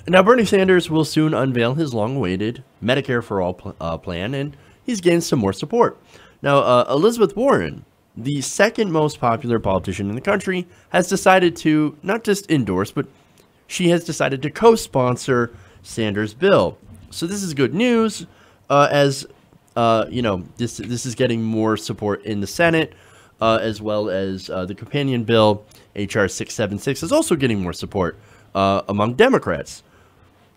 Now, Bernie Sanders will soon unveil his long-awaited Medicare For All plan, and he's gained some more support. Now, Elizabeth Warren, the second most popular politician in the country, has decided to not just endorse, but she has decided to co-sponsor Sanders' bill. So this is good news, as this is getting more support in the Senate, as well as the companion bill, H.R. 676, is also getting more support among Democrats.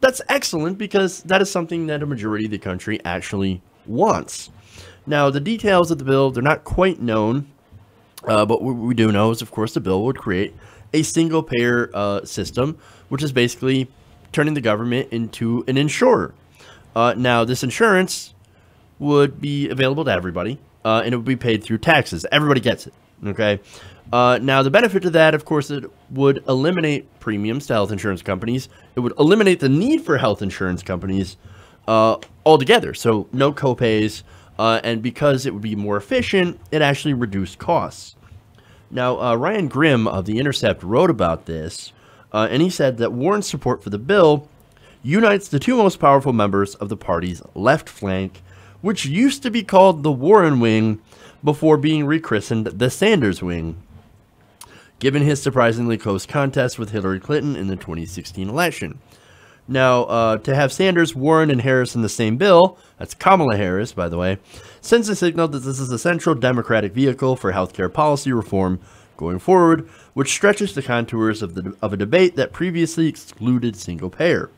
That's excellent because that is something that a majority of the country actually wants. Now, the details of the bill, they're not quite known, but what we do know is, of course, the bill would create a single-payer system, which is basically turning the government into an insurer. Now, this insurance would be available to everybody, and it would be paid through taxes. Everybody gets it, okay? Now, the benefit to that, of course, it would eliminate premiums to health insurance companies. It would eliminate the need for health insurance companies altogether. So no copays, and because it would be more efficient, it actually reduced costs. Now, Ryan Grimm of The Intercept wrote about this, and he said that Warren's support for the bill unites the two most powerful members of the party's left flank, which used to be called the Warren wing before being rechristened the Sanders wing, given his surprisingly close contest with Hillary Clinton in the 2016 election. Now, to have Sanders, Warren, and Harris in the same bill, that's Kamala Harris, by the way, sends a signal that this is a central Democratic vehicle for healthcare policy reform going forward, which stretches the contours of a debate that previously excluded single payer.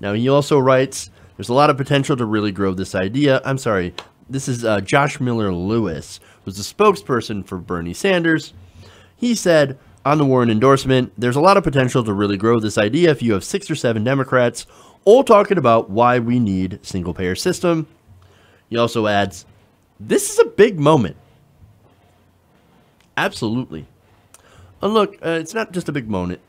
Now, he also writes, there's a lot of potential to really grow this idea. I'm sorry, this is Josh Miller Lewis, who's the spokesperson for Bernie Sanders. He said on the Warren endorsement, there's a lot of potential to really grow this idea if you have 6 or 7 Democrats all talking about why we need single-payer system. He also adds, this is a big moment. Absolutely. And look, it's not just a big moment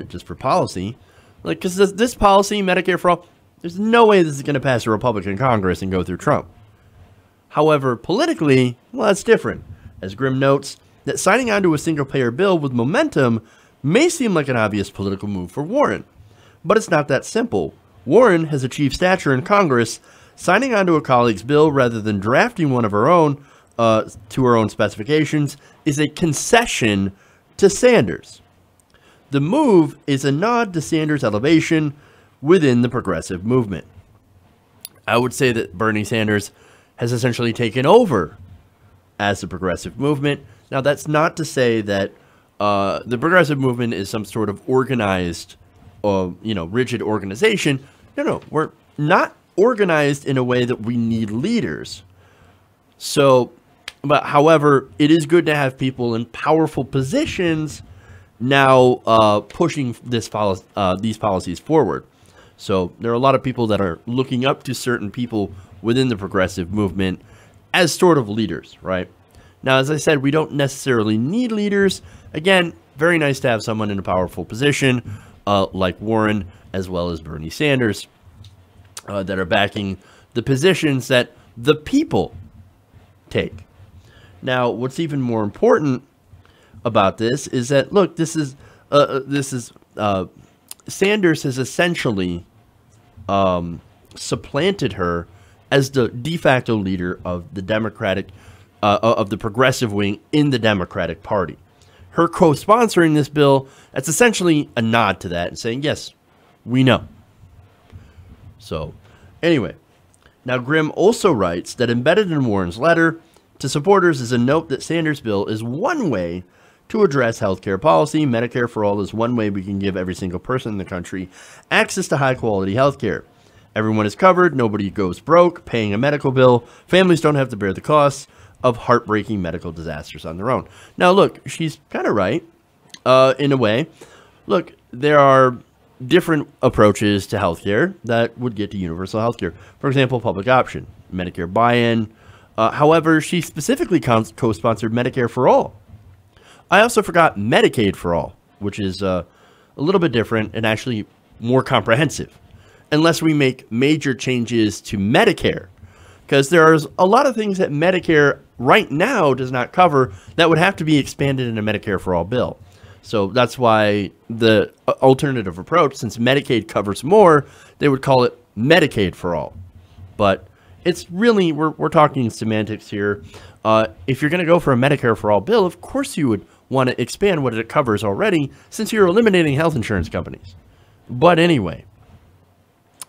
just for policy. Like, because this policy, Medicare for All, there's no way this is going to pass a Republican Congress and go through Trump. However, politically, well, that's different. As Grimm notes, that signing onto a single-payer bill with momentum may seem like an obvious political move for Warren, but it's not that simple. Warren has achieved stature in Congress. Signing onto a colleague's bill rather than drafting one of her own to her own specifications is a concession to Sanders. The move is a nod to Sanders' elevation within the progressive movement. I would say that Bernie Sanders has essentially taken over as the progressive movement. Now, that's not to say that the progressive movement is some sort of organized, rigid organization. No, we're not organized in a way that we need leaders. So, but however, it is good to have people in powerful positions now pushing these policies forward. So there are a lot of people that are looking up to certain people within the progressive movement as sort of leaders, right? Now, as I said, we don't necessarily need leaders. Again, very nice to have someone in a powerful position like Warren, as well as Bernie Sanders, that are backing the positions that the people take. Now, what's even more important about this is that, look, Sanders has essentially supplanted her as the de facto leader of the Democratic, of the progressive wing in the Democratic Party. Her co-sponsoring this bill, that's essentially a nod to that and saying, yes, we know. So, anyway, now Grimm also writes that embedded in Warren's letter to supporters is a note that Sanders' bill is one way to address healthcare policy. Medicare for All is one way we can give every single person in the country access to high-quality healthcare. Everyone is covered. Nobody goes broke paying a medical bill. Families don't have to bear the costs of heartbreaking medical disasters on their own. Now, look, she's kind of right in a way. Look, there are different approaches to healthcare that would get to universal healthcare. For example, public option, Medicare buy-in. However, she specifically co-sponsored Medicare for All. I also forgot Medicaid for All, which is a little bit different and actually more comprehensive, unless we make major changes to Medicare, because there's a lot of things that Medicare right now does not cover that would have to be expanded in a Medicare for All bill. So that's why the alternative approach, since Medicaid covers more, they would call it Medicaid for All. But it's really, we're talking semantics here. If you're going to go for a Medicare for All bill, of course you would want to expand what it covers already, since you're eliminating health insurance companies. But anyway,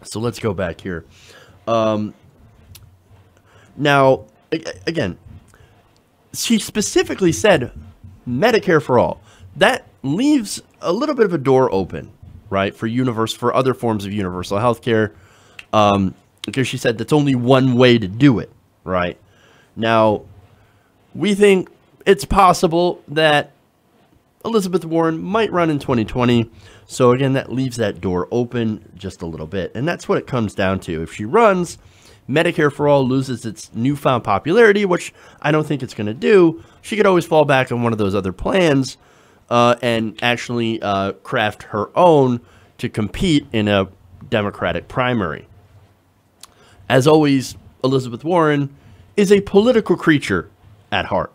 so let's go back here. Now, again, she specifically said Medicare for All. That leaves a little bit of a door open, right, for other forms of universal health care, because she said that's only one way to do it, right? Now, we think it's possible that Elizabeth Warren might run in 2020, so again, that leaves that door open just a little bit, and that's what it comes down to. If she runs, Medicare for All loses its newfound popularity, which I don't think it's going to do. She could always fall back on one of those other plans and actually craft her own to compete in a Democratic primary. As always, Elizabeth Warren is a political creature at heart.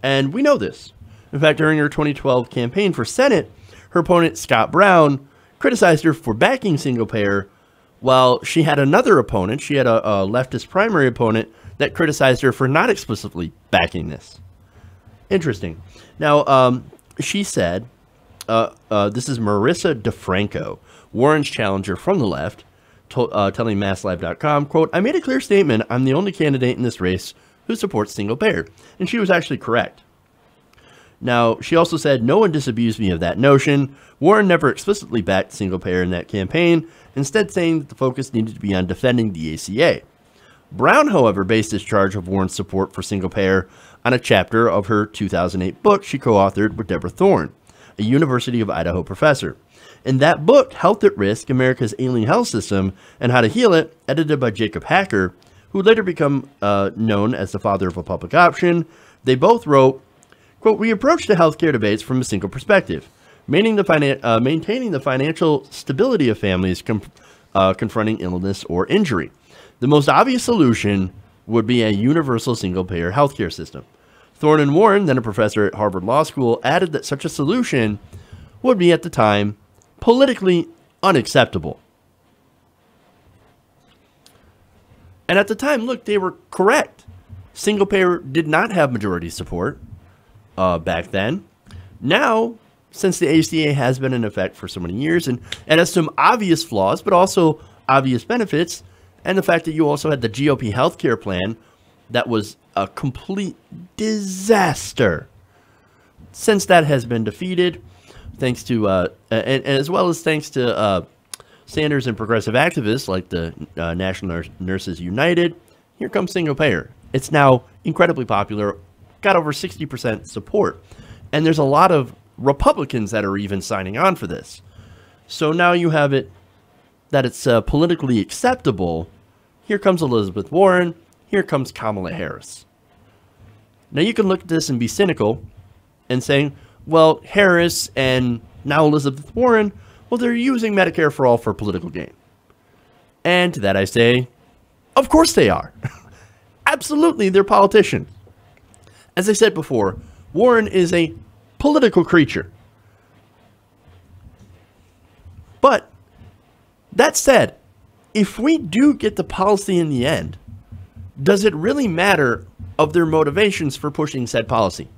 And we know this. In fact, during her 2012 campaign for Senate, her opponent, Scott Brown, criticized her for backing single-payer, while she had another opponent, she had a leftist primary opponent, that criticized her for not explicitly backing this. Interesting. Now, she said, this is Marissa DeFranco, Warren's challenger from the left, telling MassLive.com, quote, "I made a clear statement. I'm the only candidate in this race who supports single payer." And she was actually correct. Now, she also said, "No one disabused me of that notion. Warren never explicitly backed single payer in that campaign, instead saying that the focus needed to be on defending the ACA." Brown, however, based his charge of Warren's support for single payer on a chapter of her 2008 book she co-authored with Deborah Thorne, a University of Idaho professor. In that book, Health at Risk, America's Ailing Health System and How to Heal It, edited by Jacob Hacker, who later became known as the father of a public option, they both wrote, quote, "We approach the healthcare debates from a single perspective, maintaining the financial stability of families confronting illness or injury. The most obvious solution would be a universal single-payer healthcare system." Thorne and Warren, then a professor at Harvard Law School, added that such a solution would be, at the time, politically unacceptable. And at the time, look, they were correct. Single-payer did not have majority support back then. Now, since the ACA has been in effect for so many years and has some obvious flaws, but also obvious benefits, and the fact that you also had the GOP healthcare plan that was a complete disaster. Since that has been defeated, thanks to, and as well as thanks to Sanders and progressive activists like the National Nurses United, here comes single payer. It's now incredibly popular, got over 60% support. And there's a lot of Republicans that are even signing on for this. So now you have it that it's politically acceptable. Here comes Elizabeth Warren. Here comes Kamala Harris. Now you can look at this and be cynical and saying, well, Harris and now Elizabeth Warren, well, they're using Medicare for All for political gain. And to that I say, of course they are. Absolutely, they're politicians. As I said before, Warren is a political creature. But that said, if we do get the policy in the end, does it really matter of their motivations for pushing said policy?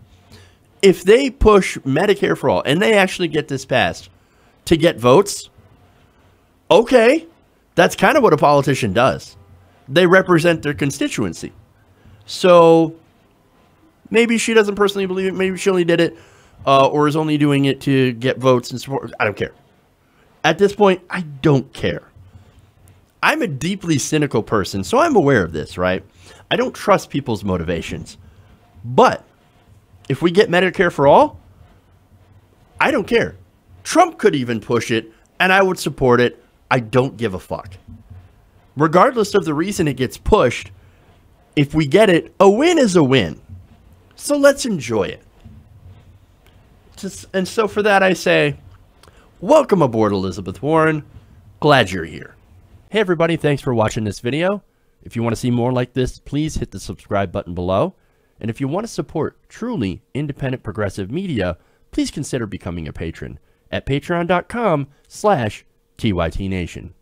If they push Medicare for All and they actually get this passed to get votes, okay, that's kind of what a politician does. They represent their constituency. So maybe she doesn't personally believe it. Maybe she only did it or is only doing it to get votes and support. I don't care. At this point, I don't care. I'm a deeply cynical person, so I'm aware of this, right? I don't trust people's motivations. But if we get Medicare for All, I don't care. Trump could even push it, and I would support it. I don't give a fuck. Regardless of the reason it gets pushed, if we get it, a win is a win. So let's enjoy it. And so for that, I say, welcome aboard, Elizabeth Warren. Glad you're here. Hey, everybody. Thanks for watching this video. If you want to see more like this, please hit the subscribe button below. And if you want to support truly independent progressive media, please consider becoming a patron at patreon.com/TYTNation.